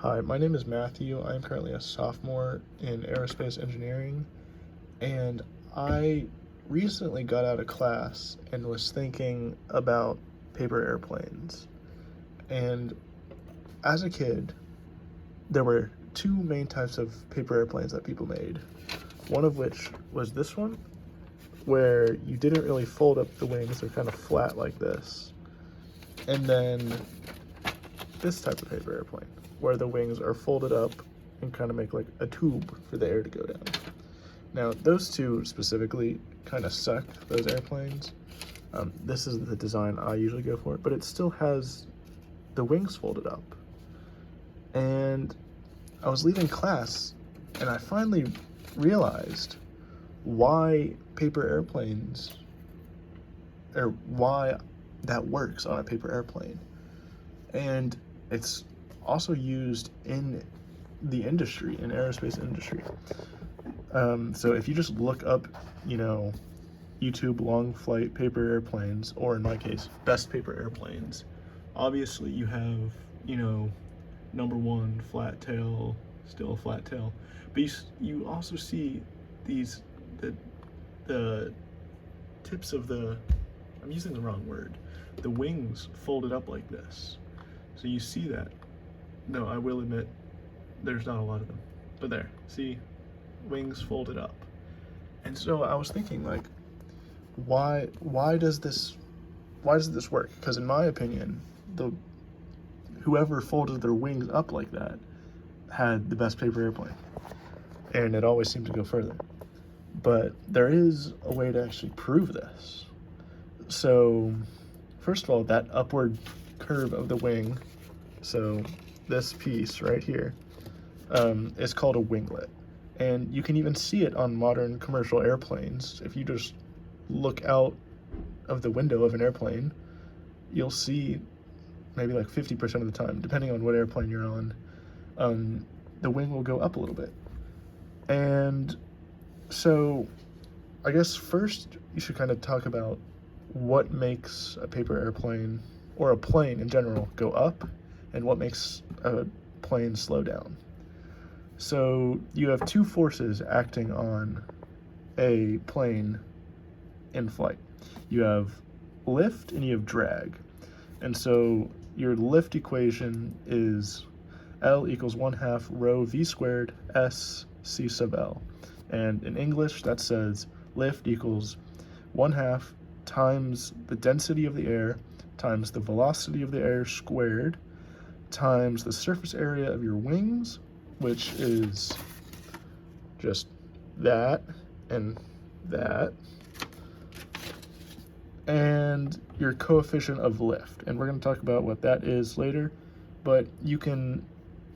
Hi, my name is Matthew. I am currently a sophomore in aerospace engineering, and I recently got out of class and was thinking about paper airplanes. And as a kid, there were two main types of paper airplanes that people made. One of which was this one, where you didn't really fold up the wings, they're kind of flat like this. And then this type of paper airplane, where the wings are folded up and kind of make like a tube for the air to go down. Now, those two specifically kind of suck, those airplanes. This is the design I usually go for, but it still has the wings folded up. And I was leaving class, and I finally realized why paper airplanes, or why that works on a paper airplane. And it's also used in the industry, in aerospace industry. So if you just look up, YouTube long flight paper airplanes, or in my case, best paper airplanes, obviously you have, number one, flat tail, still a flat tail. But you also see the tips of I'm using the wrong word, the wings folded up like this. So you see that. No, I will admit, there's not a lot of them. But there, see, wings folded up. And so I was thinking, like, why does this work? Because in my opinion, whoever folded their wings up like that had the best paper airplane. And it always seemed to go further. But there is a way to actually prove this. So, first of all, that upward curve of the wing, so this piece right here, is called a winglet. And you can even see it on modern commercial airplanes. If you just look out of the window of an airplane, you'll see maybe like 50% of the time, depending on what airplane you're on, the wing will go up a little bit. And so I guess first you should kind of talk about what makes a paper airplane, or a plane in general, go up, and what makes a plane slow down. So you have two forces acting on a plane in flight. You have lift and you have drag. And so your lift equation is L equals 1/2 rho v squared s c sub L. And in English, that says lift equals 1/2 times the density of the air times the velocity of the air squared times the surface area of your wings, which is just that and that, and your coefficient of lift. And we're going to talk about what that is later, but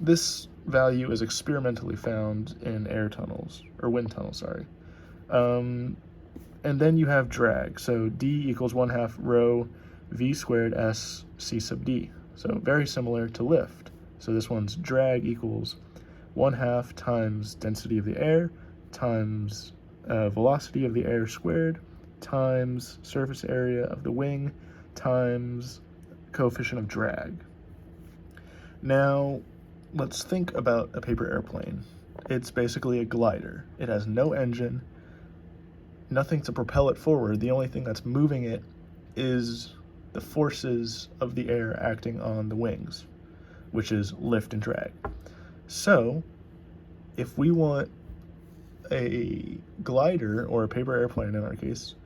this value is experimentally found in air tunnels, or wind tunnels, sorry. And then you have drag, so D equals 1/2 rho v squared s c sub d. So very similar to lift. So this one's drag equals 1/2 times density of the air times velocity of the air squared times surface area of the wing times coefficient of drag. Now, let's think about a paper airplane. It's basically a glider. It has no engine, nothing to propel it forward. The only thing that's moving it is the forces of the air acting on the wings, which is lift and drag. So, if we want a glider, or a paper airplane in our case,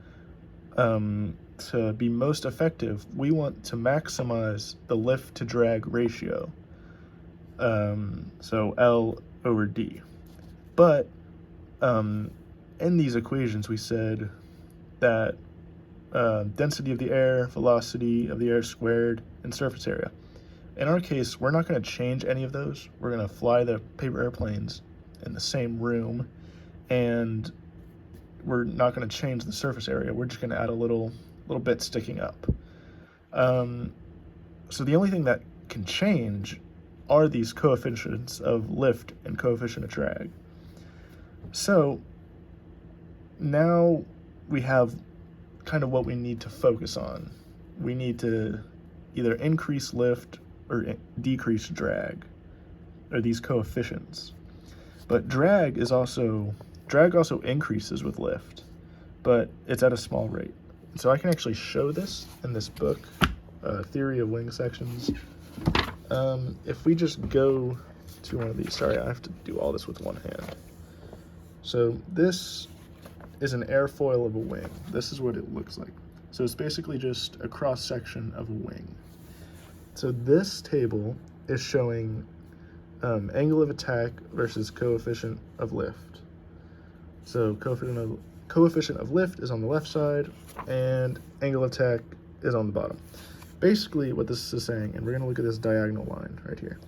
to be most effective, we want to maximize the lift to drag ratio. So L over D. But in these equations, we said that density of the air, velocity of the air squared, and surface area. In our case, we're not going to change any of those. We're going to fly the paper airplanes in the same room, and we're not going to change the surface area. We're just going to add a little bit sticking up. So the only thing that can change are these coefficients of lift and coefficient of drag. So now we have kind of what we need to focus on. We need to either increase lift or decrease drag. are these coefficients. But drag also increases with lift, but it's at a small rate. So I can actually show this in this book, Theory of Wing Sections. If we just go to one of these, sorry, I have to do all this with one hand. So this is an airfoil of a wing. This is what it looks like. So it's basically just a cross section of a wing. So this table is showing angle of attack versus coefficient of lift. So coefficient of lift is on the left side and angle of attack is on the bottom. Basically what this is saying, and we're going to look at this diagonal line right here.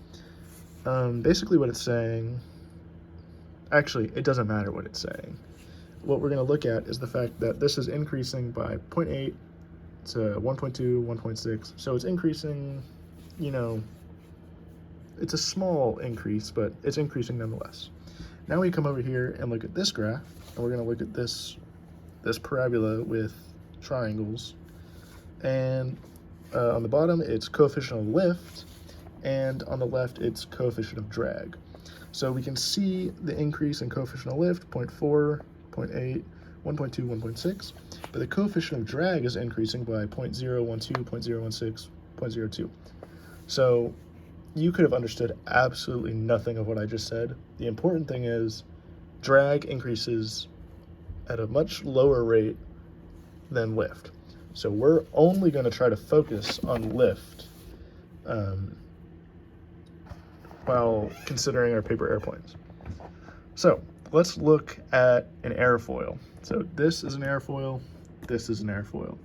Basically what it's saying, actually it doesn't matter what it's saying. What we're going to look at is the fact that this is increasing by 0.8 to 1.2, 1.6. So it's increasing, you know, it's a small increase, but it's increasing nonetheless. Now we come over here and look at this graph, and we're going to look at this parabola with triangles. And on the bottom, it's coefficient of lift, and on the left, it's coefficient of drag. So we can see the increase in coefficient of lift, 0.4, 0.8, 1.2, 1.6, but the coefficient of drag is increasing by 0.012, 0.016, 0.02. So you could have understood absolutely nothing of what I just said. The important thing is drag increases at a much lower rate than lift. So we're only going to try to focus on lift while considering our paper airplanes. So let's look at an airfoil. So this is an airfoil, this is an airfoil,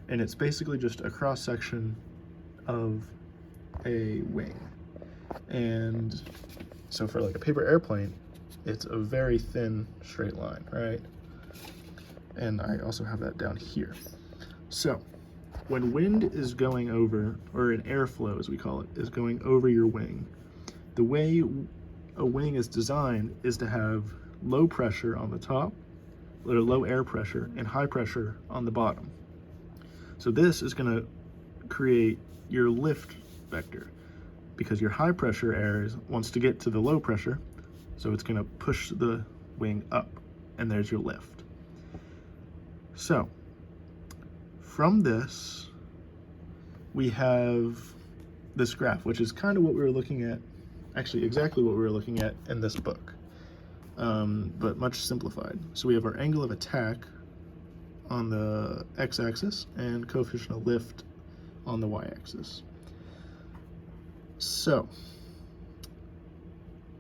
and it's basically just a cross section of a wing. And so for like a paper airplane, it's a very thin straight line, right? And I also have that down here. So when wind is going over, or an airflow as we call it, is going over your wing, the way a wing is designed is to have low pressure on the top, or low air pressure, and high pressure on the bottom. So this is going to create your lift vector, because your high pressure air wants to get to the low pressure, so it's going to push the wing up, and there's your lift. So from this, we have this graph, which is kind of what we were looking at, actually exactly what we were looking at in this book, but much simplified. So we have our angle of attack on the x-axis and coefficient of lift on the y-axis. So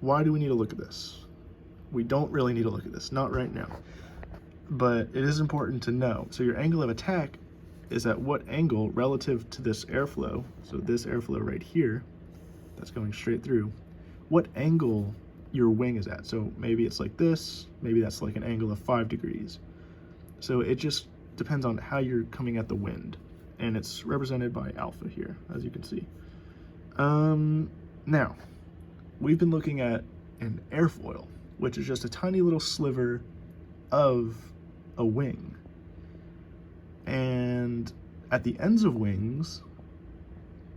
why do we need to look at this? We don't really need to look at this, not right now, but it is important to know. So your angle of attack is at what angle relative to this airflow, so this airflow right here, that's going straight through, what angle your wing is at. So maybe it's like this, maybe that's like an angle of 5 degrees. So it just depends on how you're coming at the wind, and it's represented by alpha here, as you can see. Now, we've been looking at an airfoil, which is just a tiny little sliver of a wing. And at the ends of wings,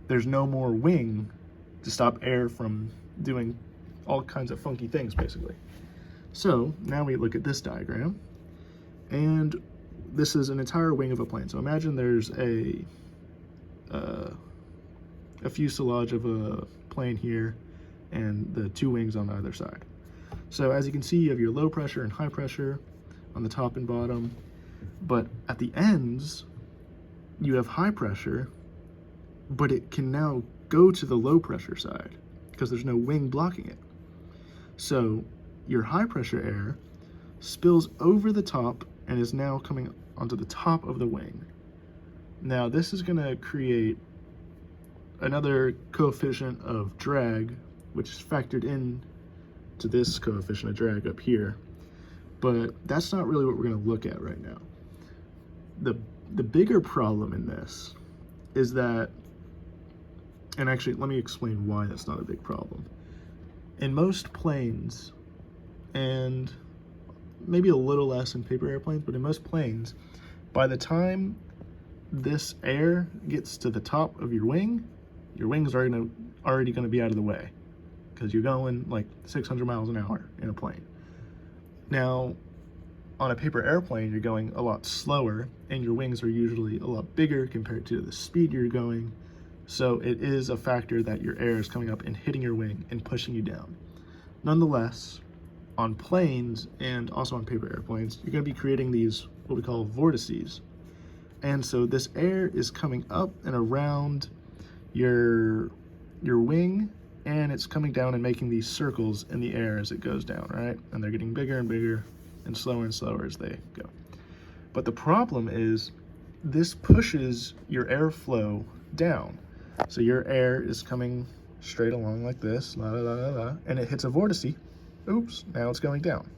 there's no more wing to stop air from doing all kinds of funky things, basically. So now we look at this diagram, and this is an entire wing of a plane. So imagine there's a fuselage of a plane here and the two wings on either side. So as you can see, you have your low pressure and high pressure on the top and bottom, but at the ends, you have high pressure, but it can now go to the low pressure side because there's no wing blocking it. So your high pressure air spills over the top and is now coming onto the top of the wing. Now this is going to create another coefficient of drag, which is factored in to this coefficient of drag up here, but that's not really what we're going to look at right now. The bigger problem in this is that, and actually let me explain why that's not a big problem. In most planes, and maybe a little less in paper airplanes, but in most planes, by the time this air gets to the top of your wing's already going to be out of the way. because you're going like 600 miles an hour in a plane. Now, on a paper airplane, you're going a lot slower, and your wings are usually a lot bigger compared to the speed you're going. So it is a factor that your air is coming up and hitting your wing and pushing you down. Nonetheless, on planes and also on paper airplanes, you're going to be creating these what we call vortices. And so this air is coming up and around your wing, and it's coming down and making these circles in the air as it goes down, right? And they're getting bigger and bigger and slower as they go. But the problem is this pushes your airflow down. So your air is coming straight along like this, la, la, la, la, la, and it hits a vortice. Oops, now it's going down.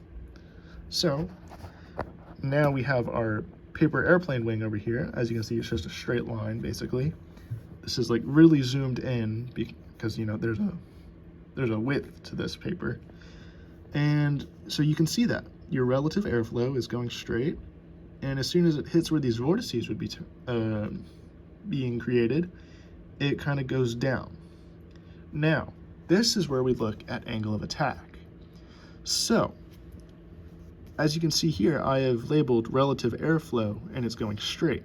So now we have our paper airplane wing over here. As you can see, it's just a straight line, basically. This is like really zoomed in because, you know, there's a width to this paper. And so you can see that your relative airflow is going straight, and as soon as it hits where these vortices would be being created, it kind of goes down. Now, this is where we look at angle of attack. So, as you can see here, I have labeled relative airflow, and it's going straight.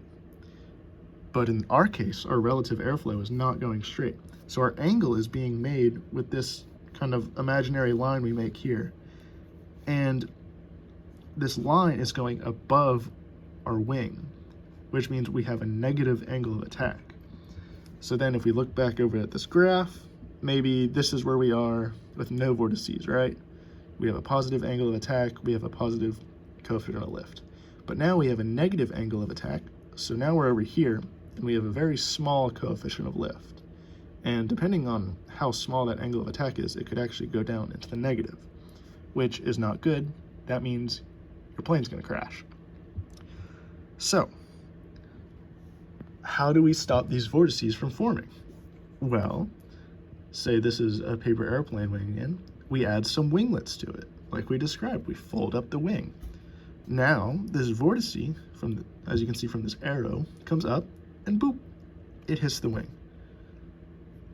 But in our case, our relative airflow is not going straight. So our angle is being made with this kind of imaginary line we make here. And this line is going above our wing, which means we have a negative angle of attack. So then if we look back over at this graph, maybe this is where we are with no vortices, right? We have a positive angle of attack, we have a positive coefficient of lift. But now we have a negative angle of attack, so now we're over here, and we have a very small coefficient of lift. And depending on how small that angle of attack is, it could actually go down into the negative, which is not good. That means your plane's gonna crash. So, how do we stop these vortices from forming? Well, say this is a paper airplane wing in, we add some winglets to it. Like we described, we fold up the wing. Now, this vortice, as you can see from this arrow, comes up and boop, it hits the wing.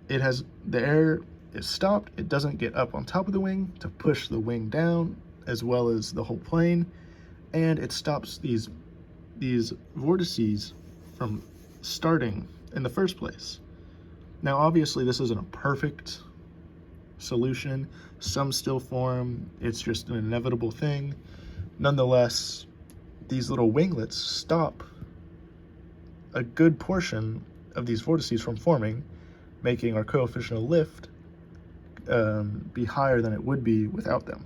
The air is stopped, it doesn't get up on top of the wing to push the wing down, as well as the whole plane, and it stops these vortices from starting in the first place. Now, obviously, this isn't a perfect solution. Some still form. It's just an inevitable thing. Nonetheless, these little winglets stop a good portion of these vortices from forming, making our coefficient of lift be higher than it would be without them.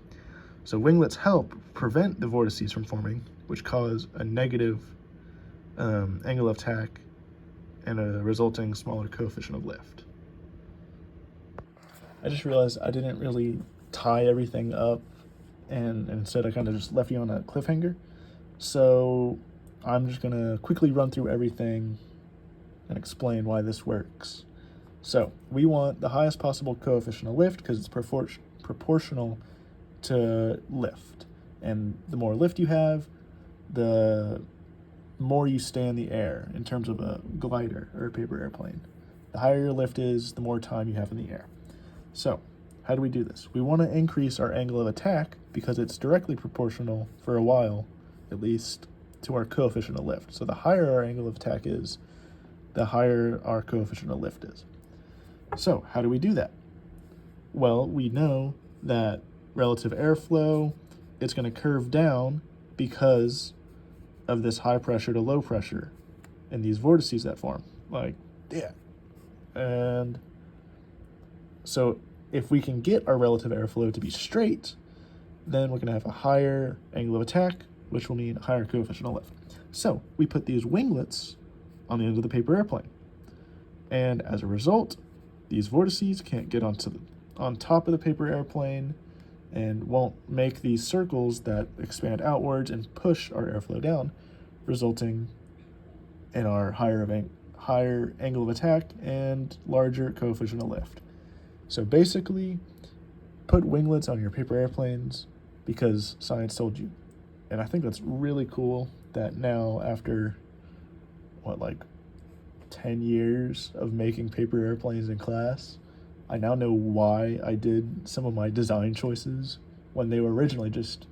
So winglets help prevent the vortices from forming, which cause a negative angle of attack and a resulting smaller coefficient of lift. I just realized I didn't really tie everything up, and instead I kind of just left you on a cliffhanger. So I'm just gonna quickly run through everything and explain why this works. So we want the highest possible coefficient of lift because it's proportional to lift. And the more lift you have, the more you stay in the air in terms of a glider or a paper airplane. The higher your lift is, the more time you have in the air. So how do we do this? We want to increase our angle of attack because it's directly proportional, for a while at least, to our coefficient of lift. So the higher our angle of attack is, the higher our coefficient of lift is. So how do we do that? Well, we know that relative airflow, it's going to curve down because of this high pressure to low pressure and these vortices that form, like that. And so if we can get our relative airflow to be straight, then we're going to have a higher angle of attack, which will mean a higher coefficient of lift. So we put these winglets on the end of the paper airplane. And as a result, these vortices can't get on top of the paper airplane and won't make these circles that expand outwards and push our airflow down, resulting in our higher angle of attack and larger coefficient of lift. So basically, put winglets on your paper airplanes because science told you. And I think that's really cool that now, after, 10 years of making paper airplanes in class, I now know why I did some of my design choices when they were originally just,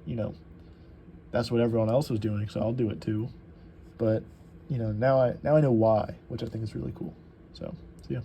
that's what everyone else was doing, so I'll do it too. But, now I know why, which I think is really cool. So, yeah.